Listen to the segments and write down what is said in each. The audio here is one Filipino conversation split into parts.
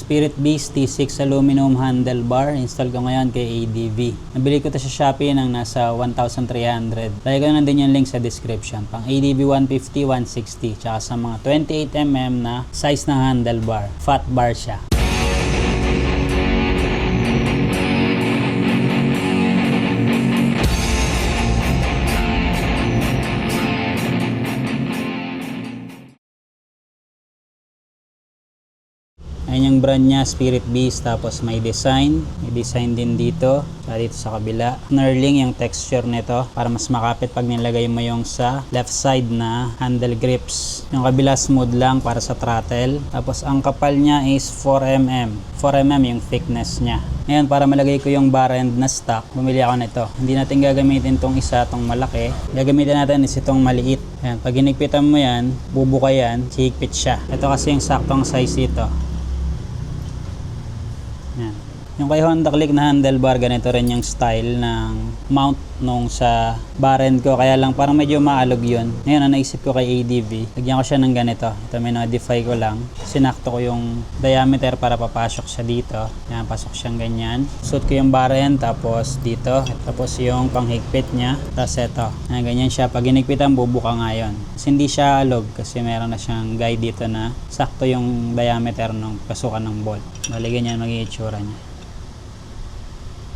Spirit Beast T6 aluminum handlebar. Install ko ngayon kay ADV. Nabili ko to sa Shopee ng nasa 1,300. Lagay ko na din yung link sa description. Pang ADV 150, 160. Tsaka sa mga 28mm na size ng handlebar. Fat bar siya. Ayan yung brand niya, Spirit Beast. Tapos may design. May design din dito. Saka dito sa kabila. Knurling yung texture nito para mas makapit pag nilagay mo yung sa left side na handle grips. Yung kabila smooth lang para sa throttle. Tapos ang kapal niya is 4mm. 4mm yung thickness niya. Ngayon para malagay ko yung bar end na stock, bumili ako nito. Hindi natin gagamitin tong isa, tong malaki. Gagamitin natin is itong maliit. Ayan, pag hinigpitan mo yan, bubuka yan, hihigpit siya. Ito kasi yung saktong size ito. Yan. Yung kay Honda Click na handlebar, ganito rin yung style ng mount nung sa bar end ko. Kaya lang parang medyo maalog yun. Ngayon, ang naisip ko kay ADV, lagyan ko siya ng ganito. Ito, may modify ko lang. Sinakto ko yung diameter para papasok siya dito. Yan, pasok siyang ganyan. Suot ko yung bar end, tapos dito. Tapos yung panghigpit niya. Tapos ito. Yan, ganyan siya. Pag hinigpitan, bubuka nga yun. Kasi hindi siya alog kasi meron na siyang guide dito na sakto yung diameter ng pasukan ng bolt. Bali, ganyan magiging itsura niya.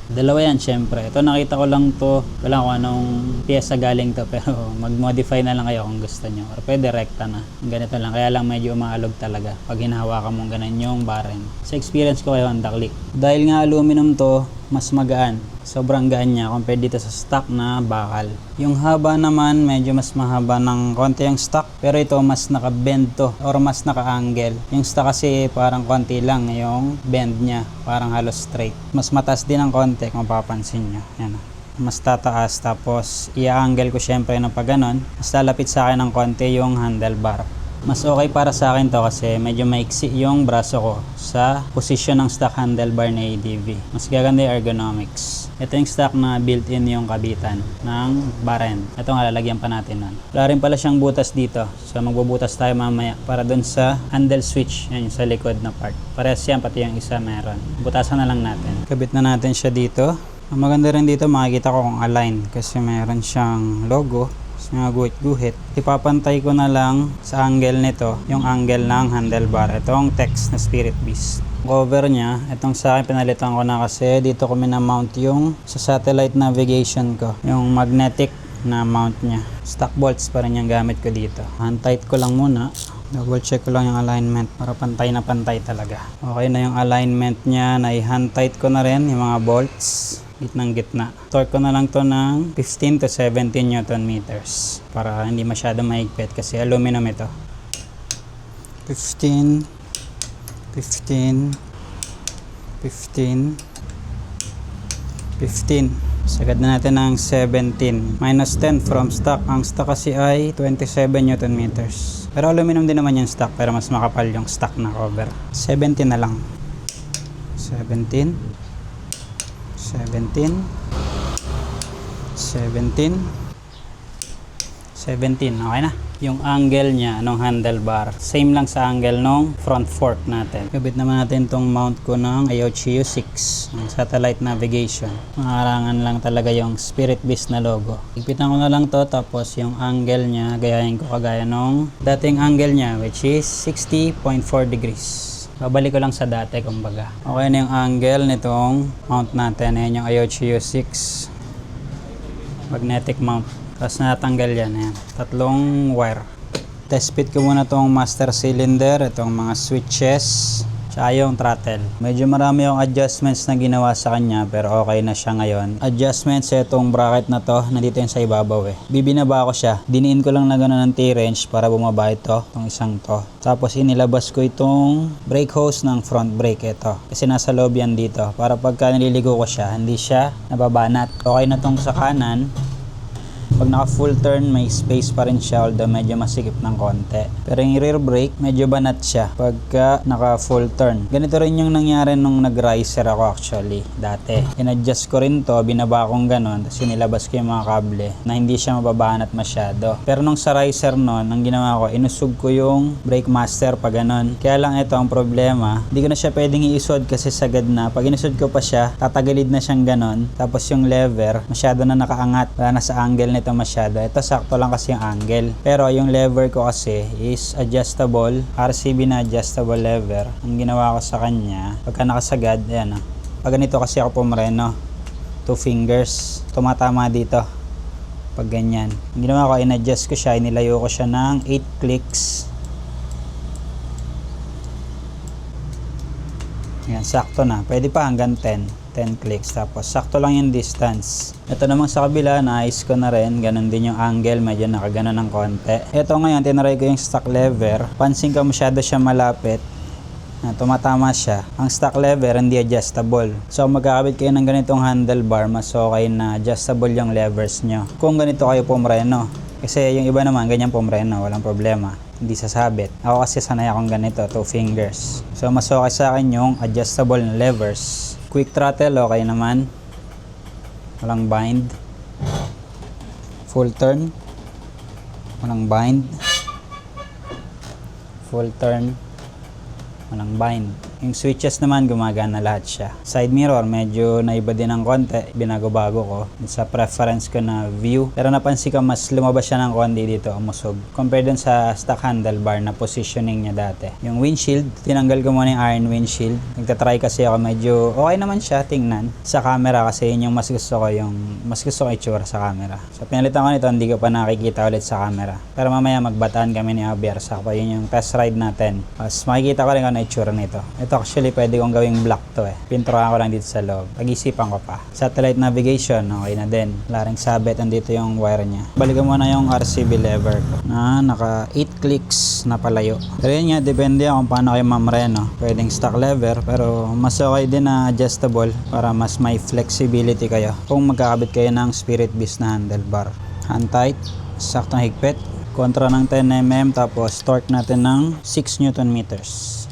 Dalawa yan syempre. Ito nakita ko lang to. Wala ko anong piyesa galing to pero mag-modify na lang kayo kung gusto nyo. Or pwede rekta na. Ganito lang. Kaya lang medyo umaalog talaga pag hinahawakan mong ganun yung barren. Sa experience ko kay Honda Click. Dahil nga aluminum to, mas magaan. Sobrang gaan niya compared dito sa stock na bakal. Yung haba naman, medyo mas mahaba ng konti yung stock. Pero ito, mas naka-bend to or mas naka-angle. Yung stock kasi parang konti lang yung bend niya. Parang halos straight. Mas mataas din ang konti kung mapapansin nyo. Yan. Mas tataas tapos i-angle ko syempre ng pag ganon. Mas lalapit sa akin ng konti yung handlebar. Mas okay para sa akin to kasi medyo maiksi yung braso ko sa position ng stock handlebar na ADV. Mas gaganda yung ergonomics. Ito yung stock na built-in yung kabitan ng bar end. Ito nga, lalagyan pa natin nun. Wala rin pala siyang butas dito. So magbubutas tayo mamaya para dun sa handle switch. Yan yung sa likod na part. Parehas yan, pati yung isa meron. Butasan na lang natin. Kabit na natin siya dito. Ang maganda rin dito, makikita ko kung align kasi meron siyang logo. Mga guhit-guhit. Ipapantay ko na lang sa angle nito, yung angle ng handlebar. Itong text na Spirit Beast. Cover niya, itong sa akin pinalitan ko na kasi dito ko minamount yung sa satellite navigation ko. Yung magnetic na mount niya. Stock bolts pa rin yung gamit ko dito. Hand tight ko lang muna. Double check ko lang yung alignment para pantay na pantay talaga. Okay na yung alignment niya. Na-hand tight ko na rin yung mga bolts. Gitnang gitna. Torque ko na lang to ng 15 to 17 Newton meters para hindi masyado mahigpit kasi aluminum ito. 15 15 15 15. Sagad na natin ng 17 minus 10 from stock. Ang stock kasi ay 27 Newton meters. Pero aluminum din naman yung stock pero mas makapal yung stock na cover. 17 na lang. 17 17 17 17. Okay na. Yung angle niya ng handlebar, same lang sa angle ng front fork natin. Kabit naman natin tong mount ko ng IOCU 6, ng satellite navigation. Makarangan lang talaga yung Spirit Beast na logo. Igpitan ko na lang to, tapos yung angle niya, gayahin ko kagaya nung dating angle niya, which is 60.4 degrees. Babalik ko lang sa dati kumbaga. Okay na yung angle nitong mount natin. Ayan yung IOCU 6 magnetic mount. Tapos natanggal yan. Ayan. Tatlong wire. Test fit ko muna itong master cylinder. Itong mga switches. Tsaka yung throttle. Medyo marami yung adjustments na ginawa sa kanya pero okay na siya ngayon. Adjustments sa itong bracket na to, nandito yung sa ibabaw eh. Bibinaba ko siya. Diniin ko lang na gano'n ng T-wrench para bumaba ito, itong isang to. Tapos inilabas ko itong brake hose ng front brake ito. Kasi nasa loob yan dito. Para pagka nililigo ko siya, hindi siya nababanat. Okay na itong sa kanan. Pag naka full turn, may space pa rin siya, although medyo masikip ng konti. Pero yung rear brake, medyo banat siya pagka naka full turn. Ganito rin yung nangyari nung nag-riser ako actually dati. In-adjust ko rin to, binaba kong ganon, tapos inilabas ko yung mga kable na hindi siya mababanat masyado. Pero nung sa riser nun, ang ginawa ko, inusog ko yung brake master pa ganon. Kaya lang ito ang problema, hindi ko na siya pwedeng iisod kasi sagad na. Pag inusod ko pa siya, tatagalid na siyang ganon. Tapos yung lever, masyado na nakaangat. Wala na sa angle nito masyado. Ito sakto lang kasi yung angle. Pero yung lever ko kasi is adjustable, RCB na adjustable lever. Ang ginawa ko sa kanya, pagka nakasagad, ayan o. Pag ganito kasi ako pumreno, 2 fingers, tumatama dito. Pag ganyan. Ang ginawa ko, in-adjust ko siya, inilayo ko siya ng 8 clicks. Ayan, sakto na. Pwede pa hanggang 10 clicks. Tapos, sakto lang yung distance. Ito namang sa kabila, naayos ko na rin. Ganon din yung angle. Medyo nakaganon ng konti. Ito ngayon, tinaray ko yung stock lever. Pansin ko masyado siya malapit. Tumatama siya. Ang stock lever, hindi adjustable. So, magkakabit kayo ng ganitong handlebar, mas okay na adjustable yung levers nyo. Kung ganito kayo pumreno. Kasi yung iba naman, ganyan pumreno. Walang problema. Hindi sasabit. Ako kasi sanay akong ganito, 2 fingers. So, mas okay sa akin yung adjustable na levers. Quick throttle, okay naman. Walang bind. Full turn. Walang bind. Full turn. Walang bind. Yung switches naman, gumagana lahat siya. Side mirror, medyo naiba din ng konti. Binago-bago ko sa preference ko na view. Pero napansin ko, mas lumabas siya ng konti dito, umusog. Compared dun sa stock handlebar na positioning niya dati. Yung windshield, tinanggal ko muna yung iron windshield. Nagtatry kasi ako, medyo okay naman siya tingnan. Sa camera kasi yun yung mas gusto ko itsura sa camera. So pinalitan ko nito, hindi ko pa nakikita ulit sa camera. Pero mamaya magbataan kami ni Javier. Saka yun yung test ride natin. Mas makikita ko rin kung ano itsura nito. Ito actually pwede kong gawing black to eh. Pinturahan ko lang dito sa loob. Pag-isipan ko pa. Satellite navigation, okay na din. Wala ring sabit, andito yung wire niya. Balikan mo na yung RCB lever ko. Na naka 8 clicks na palayo. Pero yun nga, depende kung paano kayo mamreno. Pwedeng stock lever, pero mas okay din na adjustable para mas may flexibility kayo. Kung magkakabit kayo ng Spirit Beast na handlebar. Hand tight, saktong higpit. Kontra ng 10 mm, tapos torque natin ng 6 Newton meters.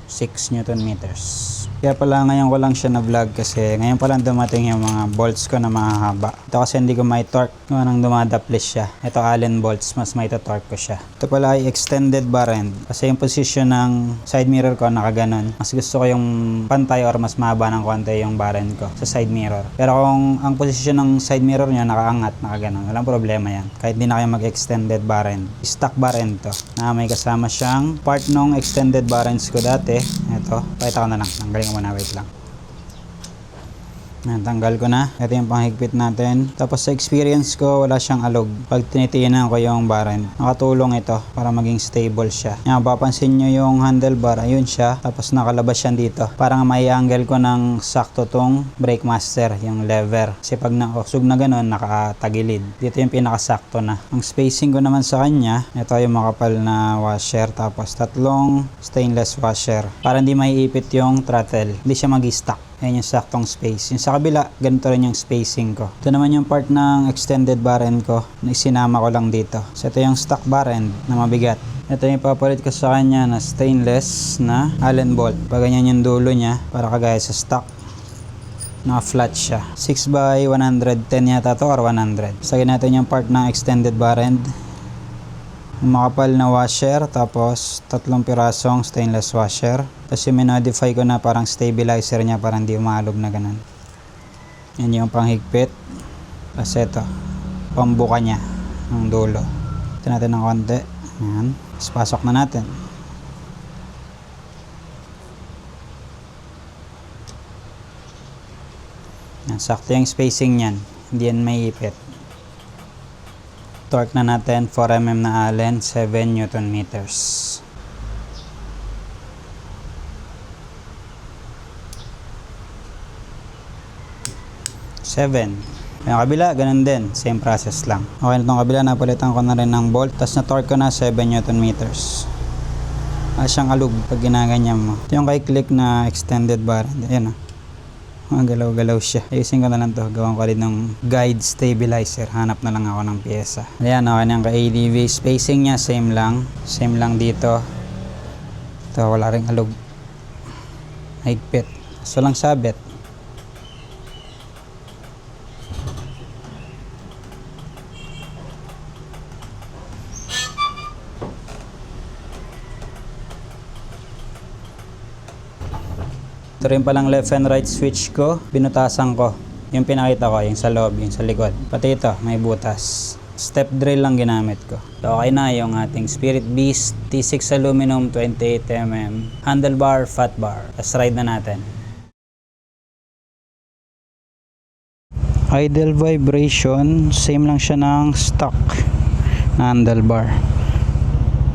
6 Newton meters. Kaya pala ngayon ko lang siya na vlog kasi ngayon pa lang dumating yung mga bolts ko na mahahaba. Ito kasi hindi ko may torque nang dumadaplis siya. Ito Allen bolts, mas may torque ko siya. Ito pala ay extended bar end. Kasi yung position ng side mirror ko nakaganon. Mas gusto ko yung pantay or mas mahaba ng konti yung bar end ko sa side mirror. Pero kung ang position ng side mirror niya nakaangat, nakaganon, walang problema yan. Kahit di na kayo mag-extended bar end. Stock bar end to. Na may kasama siyang part ng extended bar ends ko dati. Ito, pakita ko na lang. Tanggalin ko muna, wait lang. Tanggal ko na. Ito yung panghigpit natin. Tapos sa experience ko, wala siyang alog. Pag tinitinan ko yung barren, nakatulong ito para maging stable siya. Yan, papansin nyo yung handlebar, ayun siya. Tapos nakalabas siya dito. Parang may angle ko ng sakto tong brake master, yung lever. Kasi pag nausog na ganun, nakatagilid. Dito yung pinakasakto na. Ang spacing ko naman sa kanya, ito yung makapal na washer. Tapos 3 stainless washer. Para hindi maiipit yung throttle. Hindi siya mag-stuck. Ayan yung saktong space. Yung sa kabila, ganito rin yung spacing ko. Ito naman yung part ng extended bar end ko na isinama ko lang dito. So ito yung stock bar end na mabigat. Ito yung papalit ko sa kanya na stainless na Allen bolt. Pag ganyan yung dulo niya, para kagaya sa stock. Naka-flat siya. 6x110 yata to or 100. Sagin natin yung part ng extended bar end. Makapal na washer, tapos 3 pirasong stainless washer. Tapos yung minodify ko na parang stabilizer niya para hindi umalog na ganun. Yan yung panghigpit. Tapos ito, pambuka niya ng dulo. Ito natin ng konti. Yan. Tapos pasok na natin. Yan, sakto yung spacing niyan. Hindi yan may ipit. Torque na natin, 4mm na Allen, 7 Newton meters. Yung kabila, ganun din. Same process lang. Okay na itong kabila, napalitan ko na rin ng bolt. Tapos na-torque ko na 7 Newton meters. Siyang alug pag ginaganyan mo. Ito yung kay click na extended bar. Ayan o. Galaw-galaw siya. Ayusin ko na lang to. Gawan ko rin ng guide stabilizer. Hanap na lang ako ng pyesa. Ayan, okay na yung ka-ADV. Spacing niya, same lang. Same lang dito. Ito, wala ring alog. Higpit. So lang sabit. Ito rin palang left and right switch ko. Binutasan ko. Yung pinakita ko, yung sa loob, yung sa likod. Pati ito, may butas. Step drill lang ginamit ko. So, okay na yung ating Spirit Beast T6 aluminum 28mm handlebar, fat bar. Let's ride na natin. Idle vibration, same lang siya ng stock na handlebar.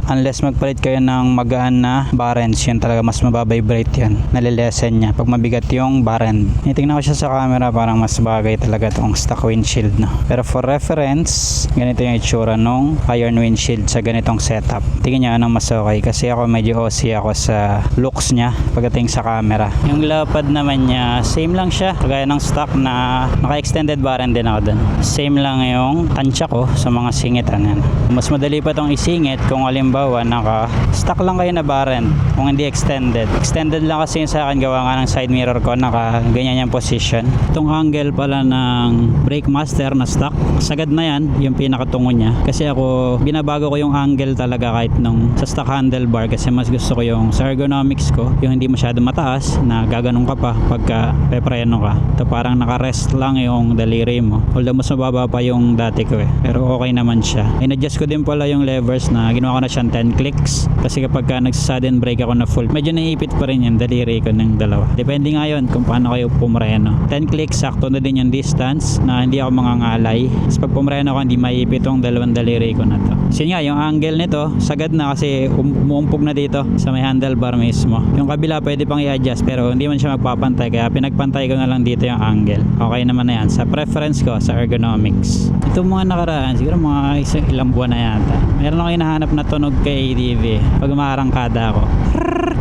Unless magpalit kayo ng magaan na barrens, yun talaga mas mababibrate yan. Nalilesen niya pag mabigat yung barren. Tingnan ko siya sa camera, parang mas bagay talaga itong stock windshield, no? Pero for reference, ganito yung itsura nung iron windshield sa ganitong setup. Tingnan niyo anong mas okay, kasi ako medyo OC ako sa looks niya pagdating sa camera. Yung lapad naman niya, same lang siya kagaya ng stock na naka-extended barren din ako dun. Same lang yung tansya ko sa mga singitan yan. Mas madali pa itong isingit kung halimbawa naka-stock lang kayo na barren, kung hindi extended. Extended lang kasi yung sa akin, gawa nga ng side mirror ko, naka-ganyan yung position. Itong angle pala ng brake master na stock, sagad na yan, yung pinakatungo niya. Kasi ako, binabago ko yung angle talaga kahit nung sa stock handlebar, kasi mas gusto ko yung sa ergonomics ko, yung hindi masyado mataas, na gaganong ka pa pagka pepreno ka. Ito parang naka-rest lang yung daliri mo. Although mas mababa pa yung dati ko pero okay naman siya. In-adjust ko din pala yung levers na ginawa ko na siyang 10 clicks, kasi kapag ka nagsa-sudden brake ako na full, medyo naipit pa rin yung daliri ko ng dalawa. Depende nga yun kung paano kayo pumreno. 10 clicks, sakto na din yung distance na hindi ako mangangalay. Tapos pag pumreno ko, hindi maipit yung dalawang daliri ko na to. Kasi nga, yung angle nito, sagad na kasi umuumpog na dito sa may handlebar mismo. Yung kabila pwede pang i-adjust pero hindi man siya magpapantay, kaya pinagpantay ko na lang dito yung angle. Okay naman na yan sa preference ko sa ergonomics. Ito mga nakaraan, siguro mga ilang buwan na yata, meron ako hinahanap na tunog kay ADV pag umaarangkada ako.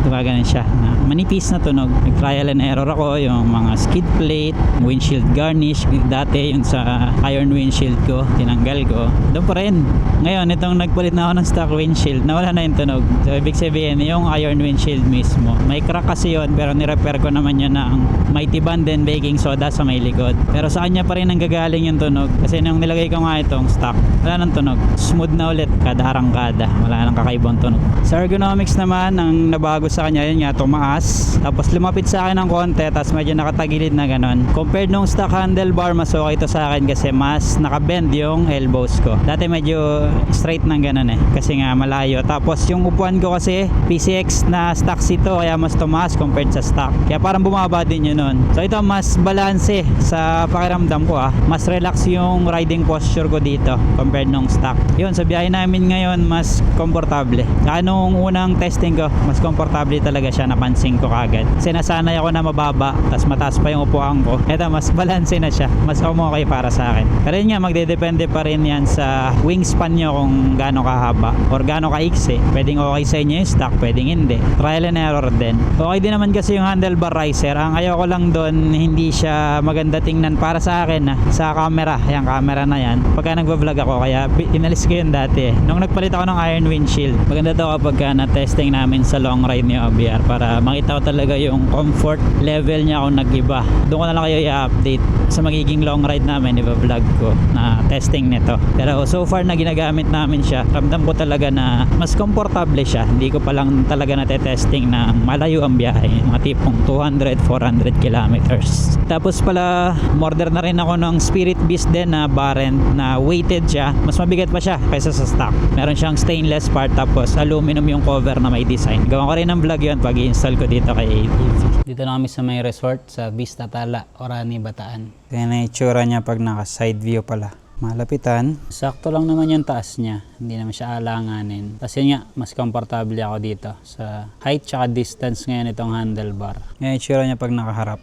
Gumaganon siya na manipis na tunog. Nag-trial and error ako, yung mga skid plate, windshield garnish. Dati yung sa iron windshield ko, tinanggal ko. Doon pa rin. Ngayon, itong nagpalit na ako ng stock windshield, nawala na yung tunog. So, ibig sabihin, yung iron windshield mismo. May crack kasi yun, pero nirepair ko naman yun ng Mighty Band and baking soda sa may likod. Pero sa kanya pa rin nanggagaling yung tunog. Kasi nung nilagay ko nga itong stock, wala nang tunog. Smooth na ulit kada arangkada. Wala nang kakaibang tunog. Sa ergonomics naman, ang nabago sa kanya, yun nga, tumaas. Tapos lumapit sa akin ng konti, tapos medyo nakatagilid na ganon. Compared nung stock handlebar, mas okay ito sa akin kasi mas nakabend yung elbows ko. Dati medyo straight ng ganon kasi nga malayo. Tapos yung upuan ko kasi, PCX na stock seat to, kaya mas tumaas compared sa stock. Kaya parang bumaba din yun nun. So ito, mas balanse sa pakiramdam ko Mas relax yung riding posture ko dito compared nung stock. Yun, sa biyahe namin ngayon, mas komportable. Kaya nung unang testing ko, mas komportable talaga siya, napansin ko kagad. Kasi nasanay ako na mababa, tas mataas pa yung upuan ko. Eto, mas balanse na siya. Mas okay para sa akin. Pero yun nga, magdedepende pa rin yan sa wingspan nyo kung gaano kahaba or gaano kaiksi. Pwedeng okay sa inyo yung stock, pwedeng hindi. Trial and error din. Okay din naman kasi yung handlebar riser. Ang ayaw ko lang doon, hindi siya maganda tingnan para sa akin sa camera. Yung camera na yan. Pagka nagva-vlog ako, kaya inalis ko yun dati. Nung nagpalit ako ng iron windshield, maganda to kapag na-testing namin sa long ride ni OBR para makita ko talaga yung comfort level niya kung nag-iba. Doon ko na lang kayo i-update sa magiging long ride namin, i-vlog ko na testing nito. Pero so far na ginagamit namin siya, ramdam ko talaga na mas komportable siya. Hindi ko pa lang talaga na-testing na malayo ang biyahe, mga tipong 200-400 kilometers. Tapos pala, order na rin ako ng Spirit Beast din na barren na weighted siya. Mas mabigat pa siya kaysa sa stock. Meron siyang stainless part, tapos aluminum yung cover na may design. Gawan ko rin ng vlog yun pag i-install ko dito kay ADV. Dito na kami sa may resort sa Vista Tala, Orani, Bataan. Kaya na itsura niya pag naka side view pala. Malapitan. Sakto lang naman yung taas niya. Hindi naman siya alanganin. Tapos yun nga, mas komportable ako dito sa height tsaka distance ngayon itong handlebar. Ngayon itsura niya pag nakaharap.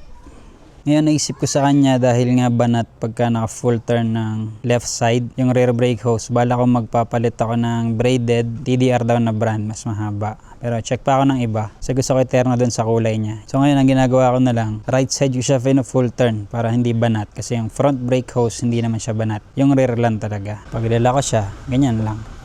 Ngayon naisip ko sa kanya dahil nga banat pagka naka full turn ng left side yung rear brake hose, bala ko magpapalit ako ng braided TDR daw na brand, mas mahaba. Pero check pa ako ng iba kasi gusto ko eterno dun sa kulay niya. So ngayon ang ginagawa ko na lang, right side ko siya full turn para hindi banat kasi yung front brake hose hindi naman siya banat. Yung rear lang talaga. Pag ilala ko siya, ganyan lang.